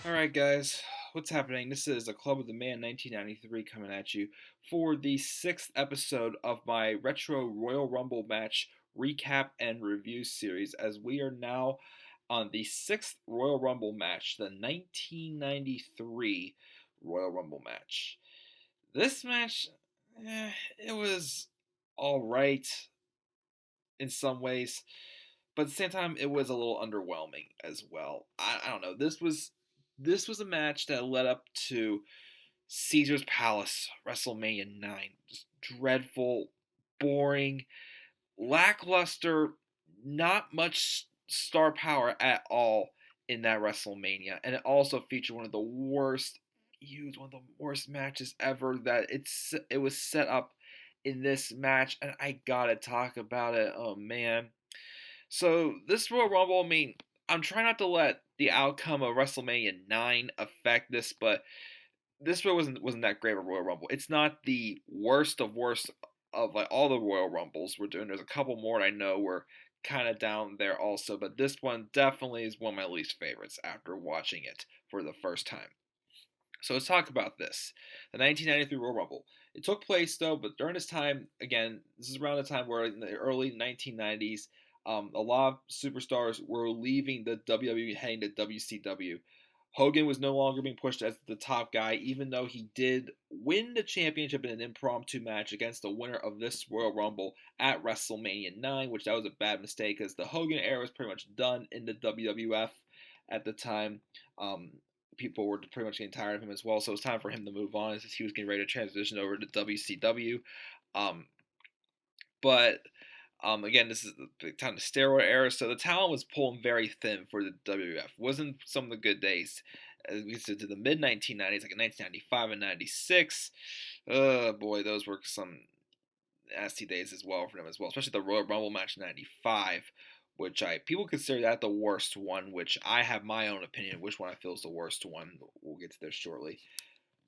Alright, guys, what's happening? This is a Club of the Man 1993 coming at you for the sixth episode of my Retro Royal Rumble match recap and review series, as we are now on the sixth Royal Rumble match, the 1993 Royal Rumble match. This match, it was alright in some ways, but at the same time, it was a little underwhelming as well. I don't know. This was a match that led up to Caesar's Palace WrestleMania 9. Just dreadful, boring, lackluster, not much star power at all in that WrestleMania, and it also featured one of the worst one of the worst matches ever. It was set up in this match, and I gotta talk about it. Oh man. So this Royal Rumble, I mean, I'm trying not to let the outcome of WrestleMania 9 affect this, but this really wasn't that great of a Royal Rumble. It's not the worst of like all the Royal Rumbles we're doing. There's a couple more I know were kind of down there also, but this one definitely is one of my least favorites after watching it for the first time. So let's talk about this. The 1993 Royal Rumble. It took place though, but during this time, again, this is around the time where in the early 1990s, a lot of superstars were leaving the WWE, heading to WCW. Hogan was no longer being pushed as the top guy, even though he did win the championship in an impromptu match against the winner of this Royal Rumble at WrestleMania 9, which that was a bad mistake because the Hogan era was pretty much done in the WWF at the time. Um, People were pretty much getting tired of him as well, so it was time for him to move on as he was getting ready to transition over to WCW. Um, but Again, this is the time of steroid era, so the talent was pulling very thin for the WWF. Wasn't some of the good days. As we said to the mid 1990s, like in 1995 and 96. Boy, those were some nasty days as well for them as well, especially the Royal Rumble match in '95, which I people consider that the worst one. Which I have my own opinion which one I feel is the worst one. We'll get to this shortly.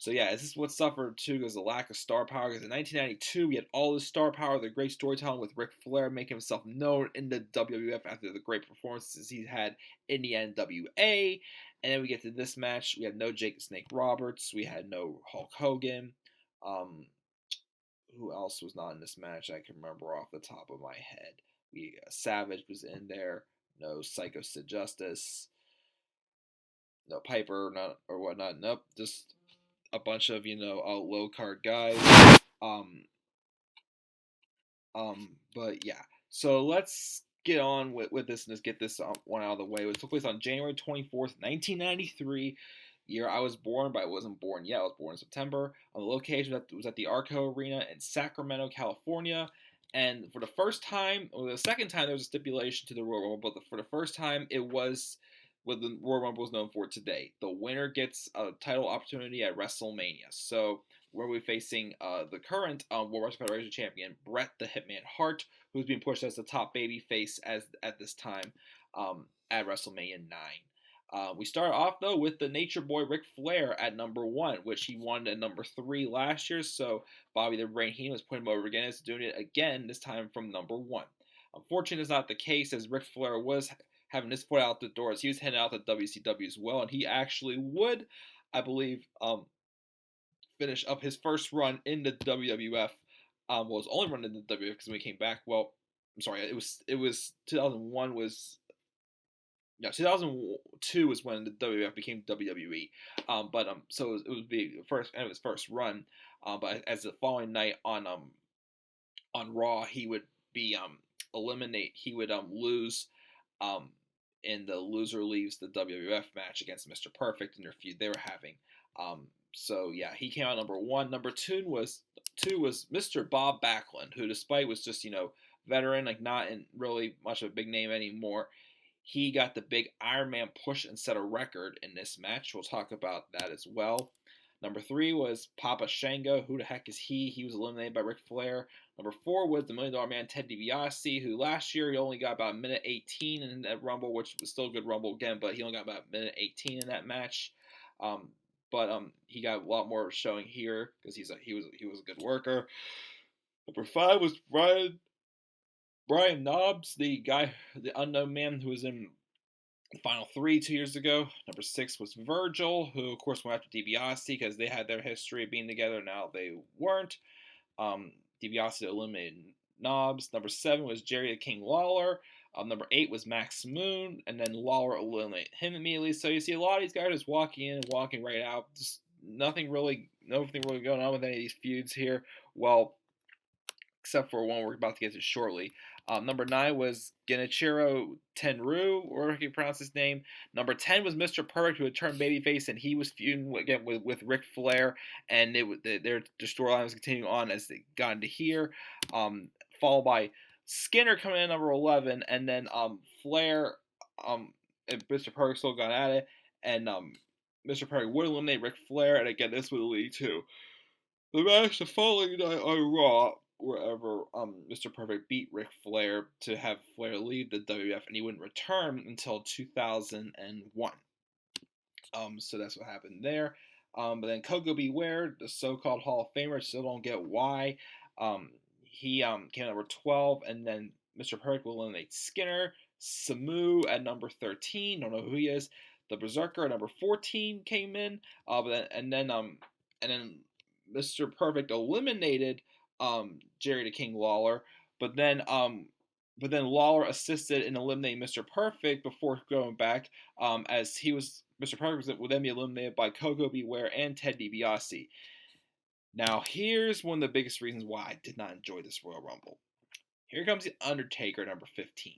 So yeah, this is what suffered too because the lack of star power. Because in 1992 we had all the star power, the great storytelling with Ric Flair making himself known in the WWF after the great performances he had in the NWA. And then we get to this match. We had no Jake the Snake Roberts. We had no Hulk Hogan. Um, who else was not in this match? I can remember off the top of my head. We Savage was in there. No Psycho Sid Justice. No Piper, not or whatnot. Nope, just a bunch of low card guys. Um, but yeah. So let's get on with this and let's get this one out of the way. It took place on January 24th, 1993. Year I was born, but I wasn't born yet. I was born in September. On the location that was at the ARCO Arena in Sacramento, California. And for the first time, or the second time, there was a stipulation to the Royal Rumble, but for the first time, it was what the Royal Rumble is known for today. The winner gets a title opportunity at WrestleMania. So where we're facing the current World Wrestling Federation champion, Bret the Hitman Hart, who's being pushed as the top baby face as at this time at WrestleMania 9. We start off though with the Nature Boy Ric Flair at number one, which he won at number three last year. So Bobby the Brain Heenan was putting him over again, is doing it again this time from number one. Unfortunately, it's not the case as Ric Flair was having his foot out the door as he was heading out to WCW as well, and he actually would, I believe, finish up his first run in the WWF. Well, his only run in the WWF because when he came back, well, I'm sorry, it was 2001 was. No, 2002 was when the WWF became WWE. So it would be the first end of his first run. But as the following night on Raw, he would be eliminate. He would lose um in the loser leaves the WWF match against Mr. Perfect in their feud they were having. So yeah, he came out number one. Number two was Mr. Bob Backlund, who despite was just veteran, like not in really much of a big name anymore. He got the big Iron Man push and set a record in this match. We'll talk about that as well. Number three was Papa Shango. Who the heck is he? He was eliminated by Ric Flair. Number four was the $1 Million Man Ted DiBiase, who last year he only got about a minute 18 in that Rumble, which was still a good Rumble again, but he only got about a minute 18 in that match. But he got a lot more showing here because he was a good worker. Number five was Brian Knobs, the guy, the unknown man who was in The final three 2 years ago. Number 6 was Virgil, who of course went after DiBiase because they had their history of being together. Now they weren't. DiBiase eliminated Knobs. Number 7 was Jerry the King Lawler. Number 8 was Max Moon, and then Lawler eliminated him immediately. So you see a lot of these guys just walking in and walking right out. Just nothing really going on with any of these feuds here. Well, except for one we're about to get to shortly. Number 9 was Genichiro Tenryu, or I can pronounce his name. Number 10 was Mr. Perfect, who had turned babyface, and he was feuding again with Ric Flair, and their storyline was continuing on as they got into here. Followed by Skinner coming in at number 11, and then Flair and Mr. Perfect still got at it, and Mr. Perfect would eliminate Ric Flair, and again, this would lead to the match the following night on Raw, wherever Mr. Perfect beat Ric Flair to have Flair leave the WWF, and he wouldn't return until 2001. So that's what happened there. But then Coco Beware, the so-called Hall of Famer, still don't get why. He came at number 12, and then Mr. Perfect will eliminate Skinner. Samu at number 13, don't know who he is. The Berserker at number 14 came in, and then Mr. Perfect eliminated Jerry the King Lawler, but then Lawler assisted in eliminating Mr. Perfect before going back, as Mr. Perfect would then be eliminated by Coco Beware and Ted DiBiase. Now here's one of the biggest reasons why I did not enjoy this Royal Rumble. Here comes the Undertaker, number 15.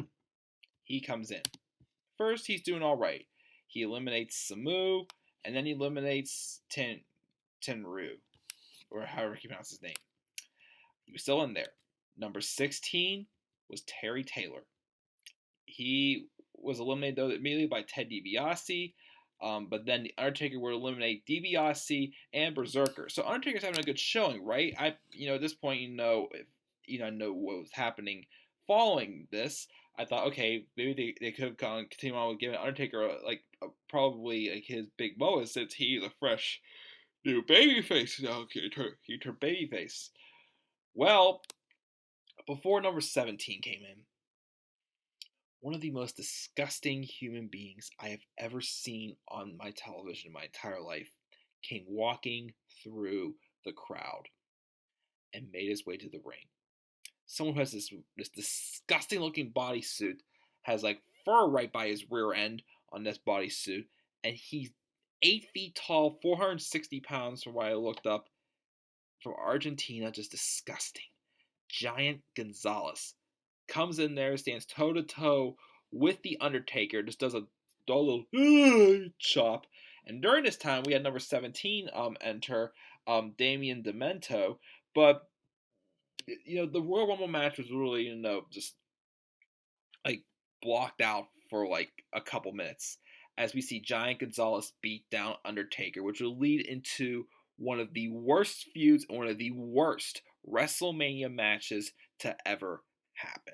He comes in. First, he's doing all right. He eliminates Samu, and then he eliminates Tenryu, or however he pronounces his name. He was still in there. Number 16 was Terry Taylor. He was eliminated though immediately by Ted DiBiase, but then the Undertaker would eliminate DiBiase and Berserker. So Undertaker's having a good showing, right? At this point, know what was happening following this. I thought, okay, maybe they could have continued on with giving Undertaker probably his big moment, since he's a fresh new babyface. Now he turned babyface. Well, before number 17 came in, one of the most disgusting human beings I have ever seen on my television in my entire life came walking through the crowd and made his way to the ring. Someone who has this disgusting looking bodysuit, has fur right by his rear end on this bodysuit, and he's 8 feet tall, 460 pounds from what I looked up, from Argentina, just disgusting. Giant Gonzalez comes in there, stands toe to toe with the Undertaker, just does a little chop. And during this time, we had number 17 enter, Damien Demento. But the Royal Rumble match was really just blocked out for a couple minutes, as we see Giant Gonzalez beat down Undertaker, which will lead into one of the worst feuds and one of the worst WrestleMania matches to ever happen.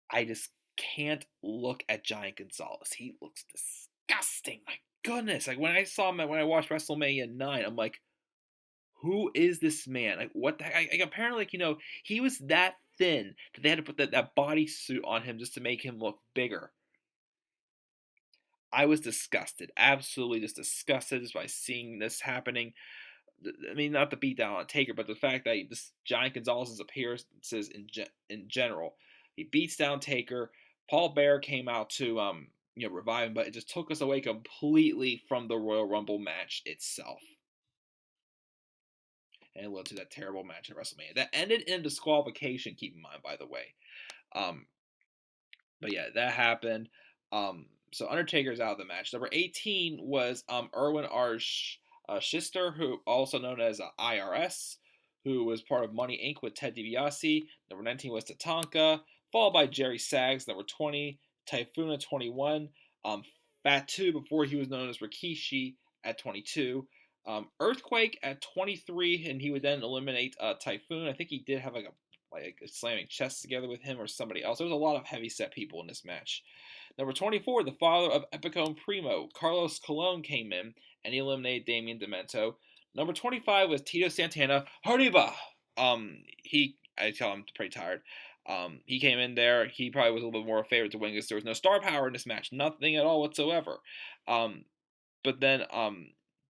I just can't look at Giant Gonzalez. He looks disgusting. My goodness. When I saw him, when I watched WrestleMania 9, I'm like, who is this man? What the heck? Apparently, he was that thin that they had to put that bodysuit on him just to make him look bigger. I was disgusted. Absolutely just disgusted just by seeing this happening. I mean, not the beatdown on Taker, but the fact that this Giant Gonzalez's appearances in general. He beats down Taker. Paul Bearer came out to revive him, but it just took us away completely from the Royal Rumble match itself. And it led to that terrible match at WrestleMania. That ended in disqualification, keep in mind, by the way. But yeah, that happened. So Undertaker's out of the match. Number 18 was Erwin R. Schister, who also known as IRS, who was part of Money Inc. with Ted DiBiase. Number 19 was Tatanka, followed by Jerry Saggs. Number 20, Typhoon at 21. Fatu, before he was known as Rikishi, at 22. Earthquake at 23, and he would then eliminate Typhoon. I think he did have a slamming chest together with him or somebody else. There was a lot of heavy-set people in this match. Number 24, the father of Epico and Primo, Carlos Colon, came in, and he eliminated Damien Demento. Number 25 was Tito Santana. Hariba! I tell him I'm pretty tired. He came in there. He probably was a little bit more a favorite to win because there was no star power in this match, nothing at all whatsoever. But then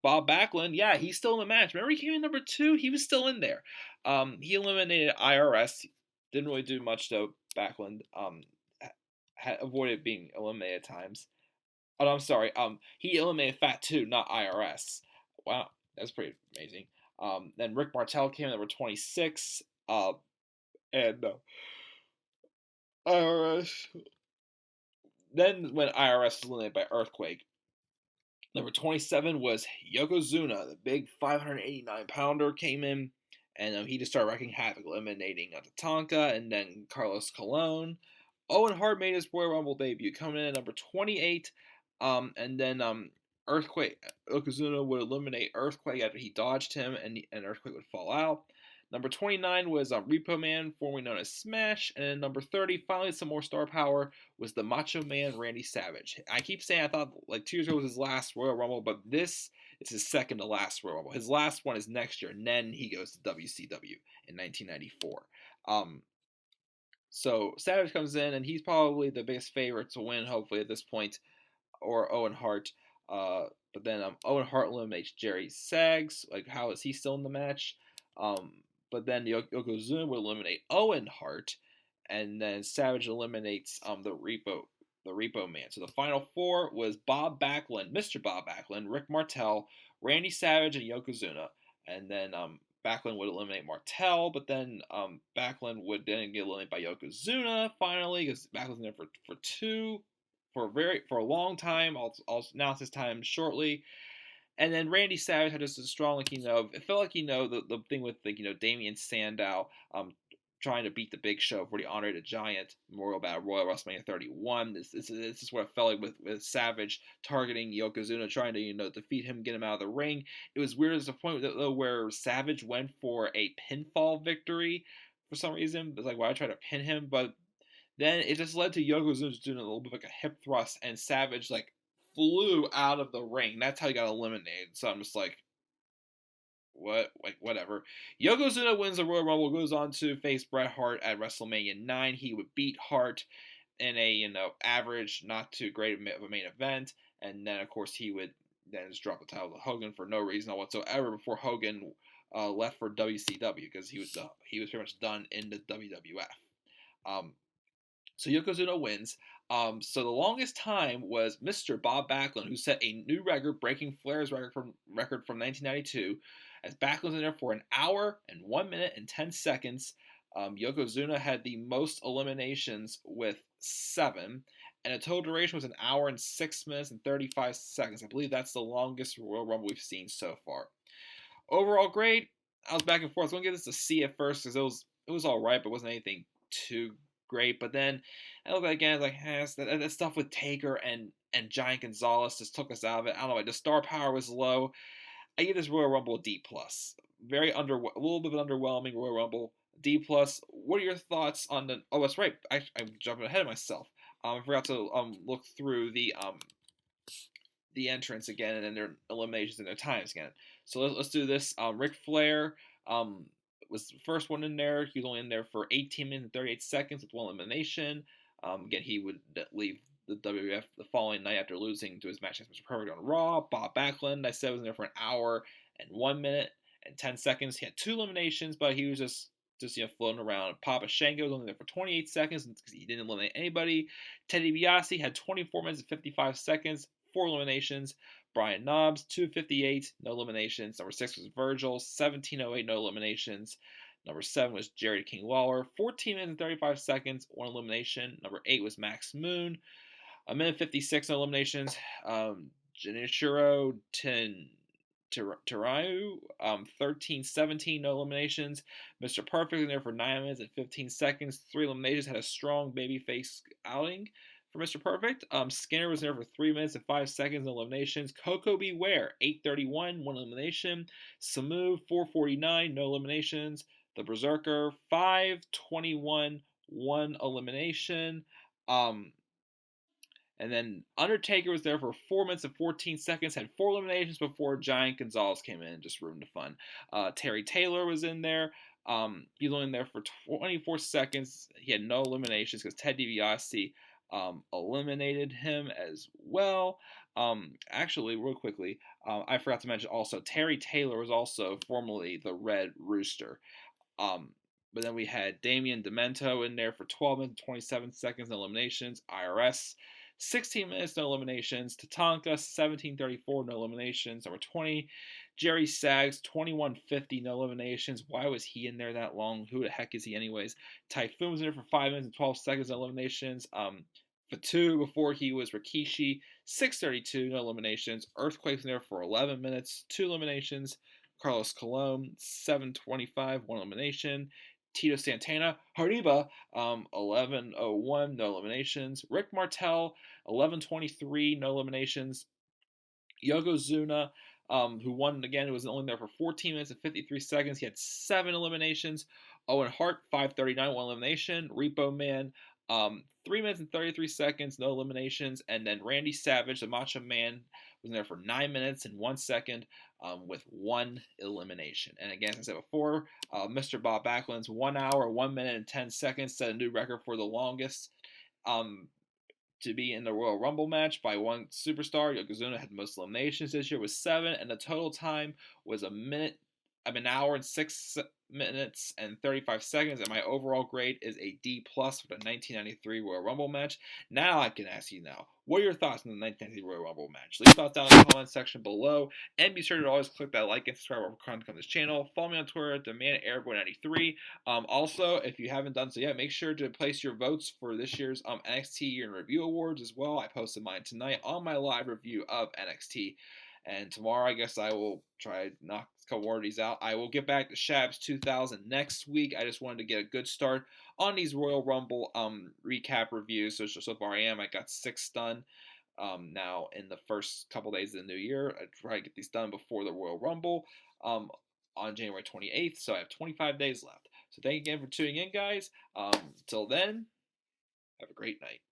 Bob Backlund, yeah, he's still in the match. Remember, he came in number 2. He was still in there. He eliminated IRS. Didn't really do much though. Backlund had avoided being eliminated at times. Oh, no, I'm sorry. He eliminated Fat 2, not IRS. Wow, that's pretty amazing. Then Rick Martel came in number 26. And IRS. Then when IRS was eliminated by Earthquake, number 27 was Yokozuna, the big 589-pounder, came in, and he just started wrecking havoc, eliminating Tatanka and then Carlos Colon. Owen Hart made his Royal Rumble debut, coming in at number 28, and then Earthquake, Yokozuna would eliminate Earthquake after he dodged him, and Earthquake would fall out. Number 29 was Repo Man, formerly known as Smash. And then number 30, finally some more star power, was the Macho Man Randy Savage. I keep saying I thought like 2 years ago was his last Royal Rumble, but this is his second to last Royal Rumble. His last one is next year, and then he goes to WCW in 1994. So Savage comes in, and he's probably the biggest favorite to win, hopefully, at this point, or Owen Hart. But then Owen Hart eliminates Jerry Sags. Like, how is he still in the match? But then Yokozuna would eliminate Owen Hart, and then Savage eliminates the Repo Man. So the final 4 was Bob Backlund, Mr. Bob Backlund, Rick Martel, Randy Savage, and Yokozuna. And then Backlund would eliminate Martel, but then Backlund would then get eliminated by Yokozuna finally, because Backlund's in there for 2 for a long time. I'll announce his time shortly. And then Randy Savage had just a strong, it felt like, the thing with, Damian Sandow, trying to beat the Big Show for the Andre the Giant Memorial Battle Royal WrestleMania 31. This is what it felt like with Savage targeting Yokozuna, trying to, defeat him, get him out of the ring. It was weird as a point, though, where Savage went for a pinfall victory for some reason. It's like, why try to pin him? But then it just led to Yokozuna doing a little bit like a hip thrust, and Savage, flew out of the ring. That's how he got eliminated. So I'm just like, what? Like, whatever. Yokozuna wins the Royal Rumble, goes on to face Bret Hart at WrestleMania 9. He would beat Hart in a, average, not too great of a main event. And then, of course, he would then just drop the title to Hogan for no reason whatsoever before Hogan left for WCW, because he was pretty much done in the WWF. So Yokozuna wins. So the longest time was Mr. Bob Backlund, who set a new record, breaking Flair's record from 1992, as Backlund's in there for an hour and 1 minute and 10 seconds. Yokozuna had the most eliminations with 7, and the total duration was an hour and 6 minutes and 35 seconds. I believe that's the longest Royal Rumble we've seen so far. Overall, great. I was back and forth. I was going to give this a C at first because it was all right, but it wasn't anything too great. But then I looked at it again, like, that stuff with Taker and Giant Gonzalez just took us out of it. I don't know, the star power was low. I give this Royal Rumble a D+. A little bit of an underwhelming Royal Rumble, D+. What are your thoughts on the? Oh, that's right. I'm jumping ahead of myself. I forgot to look through the entrance again, and then their eliminations and their times again. So let's do this. Ric Flair was the first one in there. He was only in there for 18 minutes and 38 seconds with 1 elimination. Again, he would leave the WWF the following night after losing to his match against Mr. Perfect on Raw. Bob Backlund, I said, was in there for an hour and 1 minute and 10 seconds. He had 2 eliminations, but he was just floating around. Papa Shango was only there for 28 seconds because he didn't eliminate anybody. Teddy DiBiase had 24 minutes and 55 seconds, 4 eliminations. Brian Knobbs, 2:58, no eliminations. Number 6 was Virgil, 17:08, no eliminations. Number 7 was Jerry King Lawler, 14 minutes and 35 seconds, 1 elimination. Number 8 was Max Moon, 1:56, no eliminations. Junichiro Terayu, 13:17, no eliminations. Mr. Perfect in there for 9 minutes and 15 seconds, 3 eliminations, had a strong babyface outing for Mr. Perfect. Skinner was there for 3 minutes and 5 seconds, no eliminations. Coco Beware, 8:31, 1 elimination. Samu, 4:49, no eliminations. The Berserker, 5:21, 1 elimination. And then Undertaker was there for 4 minutes and 14 seconds, had 4 eliminations before Giant Gonzalez came in and just ruined the fun. Terry Taylor was in there He was only there for 24 seconds. He had no eliminations because Ted DiBiase eliminated him as well. Actually, real quickly, I forgot to mention also Terry Taylor was also formerly the Red Rooster. Um, but then we had Damian Demento in there for 12 minutes and 27 seconds, no eliminations. IRS, 16 minutes, no eliminations. Tatanka, 17:34, no eliminations. Number 20, Jerry Sags, 21:50, no eliminations. Why was he in there that long? Who the heck is he, anyways? Typhoon was in there for 5 minutes and 12 seconds, no eliminations. Fatu, before he was Rikishi, 6:32, no eliminations. Earthquake was in there for 11 minutes, 2 eliminations. Carlos Colon, 7:25, 1 elimination. Tito Santana, Hariba, 11:01, no eliminations. Rick Martel, 11:23, no eliminations. Yokozuna, who won again, who was only there for 14 minutes and 53 seconds. He had 7 eliminations. Owen Hart, 5:39, 1 elimination. Repo Man, 3 minutes and 33 seconds, no eliminations. And then Randy Savage, the Macho Man, was in there for 9 minutes and 1 second with 1 elimination. And again, as I said before, Mr. Bob Backlund's 1 hour, 1 minute, and 10 seconds set a new record for the longest. To be in the Royal Rumble match by one superstar. Yokozuna had the most eliminations this year with 7, and the total time was an hour and 6 minutes and 35 seconds, and my overall grade is a D plus for the 1993 Royal Rumble match. Now I can ask you now, what are your thoughts on the 1993 Royal Rumble match? Leave thoughts down in the comment section below, and be sure to always click that like and subscribe for content on this channel. Follow me on Twitter at DemandAirboy93. Also, if you haven't done so yet, make sure to place your votes for this year's NXT Year in Review Awards as well. I posted mine tonight on my live review of NXT. And tomorrow, I guess I will try to knock a couple more of these out. I will get back to Shabs 2000 next week. I just wanted to get a good start on these Royal Rumble recap reviews. So far I got 6 done now in the first couple days of the new year. I try to get these done before the Royal Rumble on January 28th. So I have 25 days left. So thank you again for tuning in, guys. Until then, have a great night.